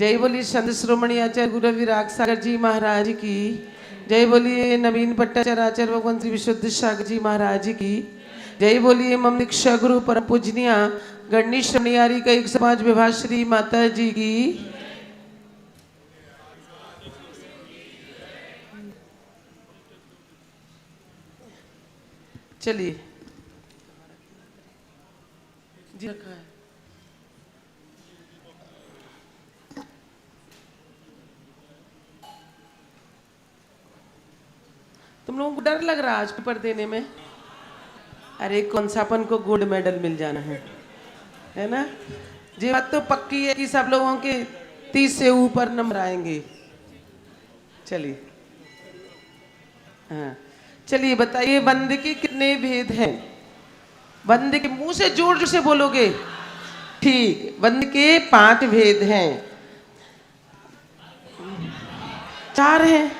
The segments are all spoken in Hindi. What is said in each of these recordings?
जय बोलिए संत श्रोमणी आचार्य गुरु विराग सागर जी महाराज की। जय बोलिए नवीन भट्टाचार्य आचार्य भगवान श्री विशुद्ध सागर जी महाराज की। जय बोलिए मम दीक्षा गुरु परम पूजनिया गणेश शनियारी का एक समाज विभा श्री माता जी की। चलिए जी रखा है। तुम लोगों को डर लग रहा है आज पेपर देने में? अरे कौन सा अपन को गोल्ड मेडल मिल जाना है ना। ये बात तो पक्की है कि सब लोगों के 30 से ऊपर नंबर आएंगे। चलिए हाँ चलिए बताइए बंद के कितने भेद हैं? बंद के मुंह से जोर से बोलोगे। ठीक, बंद के 5 भेद हैं। 4 हैं।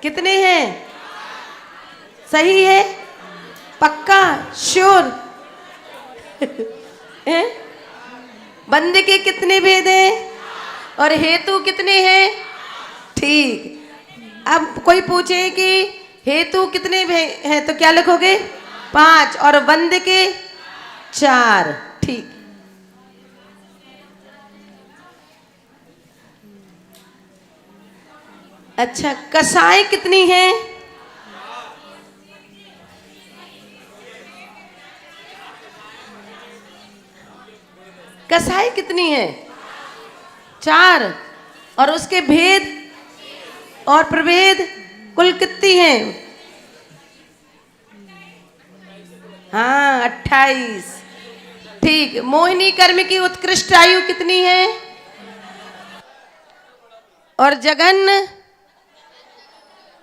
कितने हैं? सही है? पक्का? श्योर? बंद के कितने भेद हैं और हेतु कितने हैं? ठीक। अब कोई पूछे कि हेतु कितने हैं तो क्या लिखोगे? 5 और बंद के 4। ठीक। अच्छा, कसाई कितनी हैं? कसाई कितनी है? 4। और उसके भेद और प्रभेद कुल कितनी हैं? हाँ 28। ठीक। मोहिनी कर्म की उत्कृष्ट आयु कितनी है? और जगन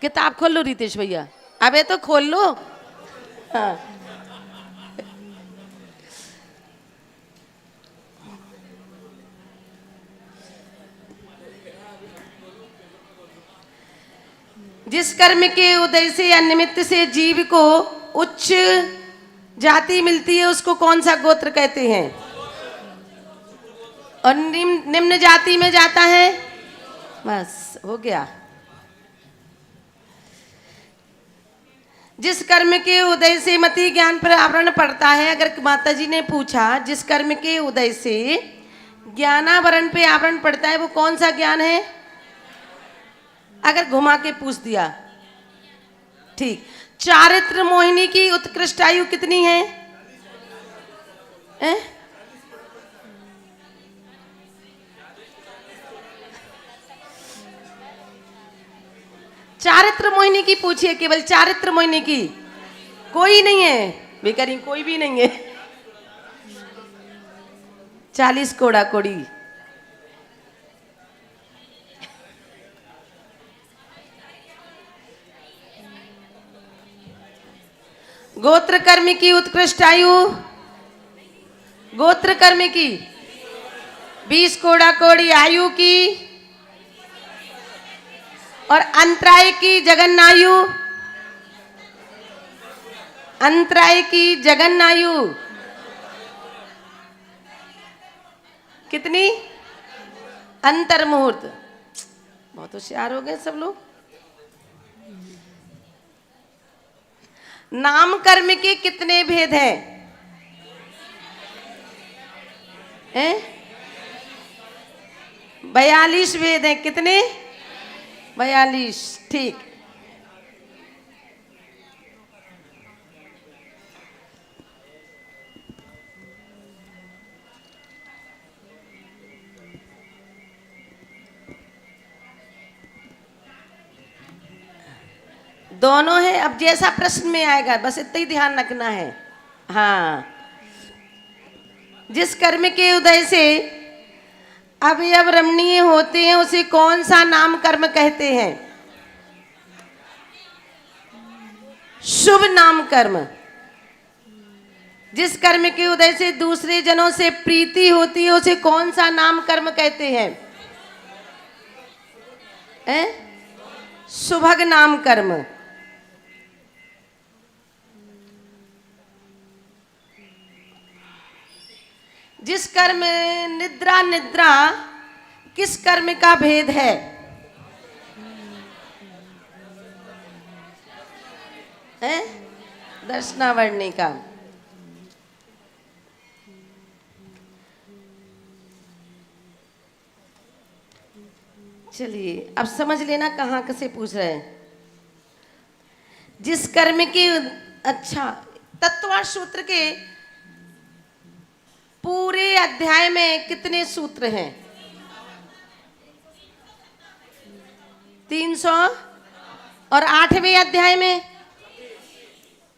किताब खोल लो रितेश भैया। अबे तो खोल लो। हाँ जिस कर्म के उदय से या निमित्त से जीव को उच्च जाति मिलती है उसको कौन सा गोत्र कहते हैं? और निम्न जाति में जाता है? बस हो गया। जिस कर्म के उदय से मति ज्ञान पर आवरण पड़ता है, अगर माता जी ने पूछा जिस कर्म के उदय से ज्ञानावरण पे आवरण पड़ता है वो कौन सा ज्ञान है? अगर घुमा के पूछ दिया। ठीक। चारित्र मोहिनी की उत्कृष्ट आयु कितनी है? चारित्र मोहिनी की पूछिए, केवल चारित्र मोहिनी की। कोई नहीं है बेकरी, कोई भी नहीं है। 40 कोड़ा कोड़ी। गोत्र कर्म की उत्कृष्ट आयु, गोत्र कर्म की 20 कोड़ा कोड़ी आयु की। और अंतराय की जगन्नायु, अंतराय की जगन्नायु कितनी? अंतर मुहूर्त। बहुत होशियार हो गए सब लोग। नाम कर्म के कितने भेद हैं? 42 भेद हैं। कितने? 42। ठीक। दोनों है। अब जैसा प्रश्न में आएगा बस इतना ही ध्यान रखना है। हाँ, जिस कर्म के उदय से अवयव रमणीय होते हैं उसे कौन सा नाम कर्म कहते हैं? शुभ नाम कर्म। जिस कर्म के उदय से दूसरे जनों से प्रीति होती है उसे कौन सा नाम कर्म कहते हैं? शुभग नाम कर्म। जिस कर्म में निद्रा निद्रा किस कर्म का भेद है? हैं? दर्शनावरणी का। चलिए अब समझ लेना कहाँ से पूछ रहे हैं। जिस कर्म की, अच्छा, तत्वार्थ सूत्र के पूरे अध्याय में कितने सूत्र हैं? 300 और 8वें अध्याय में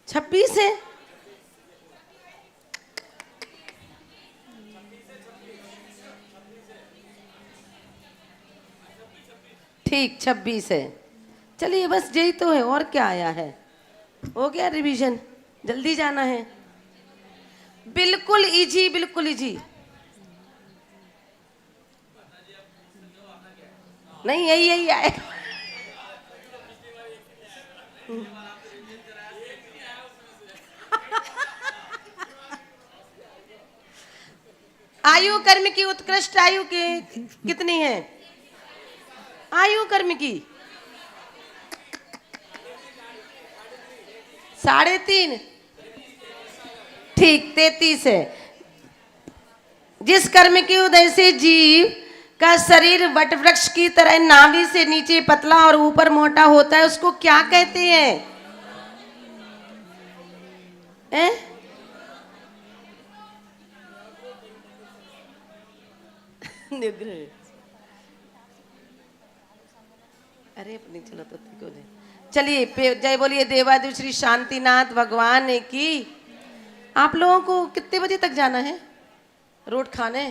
26 है। ठीक 26 है। चलिए बस यही तो है, और क्या आया है? हो गया रिवीजन, जल्दी जाना है। बिल्कुल इजी, बिल्कुल इजी। नहीं यही यही आएगा। आयु कर्म की उत्कृष्ट आयु की कितनी है? आयु कर्म की 3.5। ठीक 33 है। जिस कर्म के उदय से जीव का शरीर वटवृक्ष की तरह नाभि से नीचे पतला और ऊपर मोटा होता है, उसको क्या कहते हैं? निग्रह। अरे अपनी चलो तो ठीक हो जाए। चलिए जय बोलिए देवादेव श्री शांतिनाथ भगवान की। आप लोगों को कितने बजे तक जाना है रोट खाने?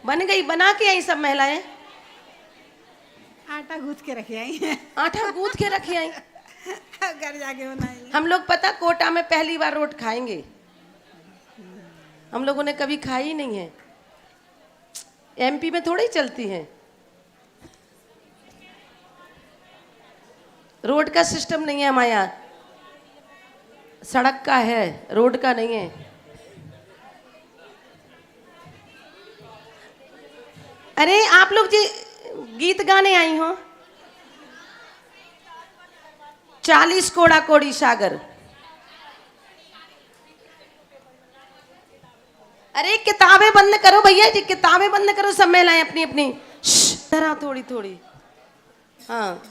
बन गई, बना के आई सब महिलाएं? आटा गूंथ के रखे आई हैं। आटा गूंथ के रखे आई? घर जाके बनाएंगे। हम लोग पता कोटा में पहली बार रोट खाएंगे। हम लोगों ने कभी खाई ही नहीं है। एमपी में थोड़ी चलती है रोड का सिस्टम, नहीं है हमारे यहाँ। सड़क का है, रोड का नहीं है। अरे आप लोग जी गीत गाने आई हो? 40 कोड़ा कोड़ी सागर। अरे किताबें बंद करो भैया जी, किताबें बंद करो, सब महिलाएं अपनी अपनी। जरा थोड़ी थोड़ी। हाँ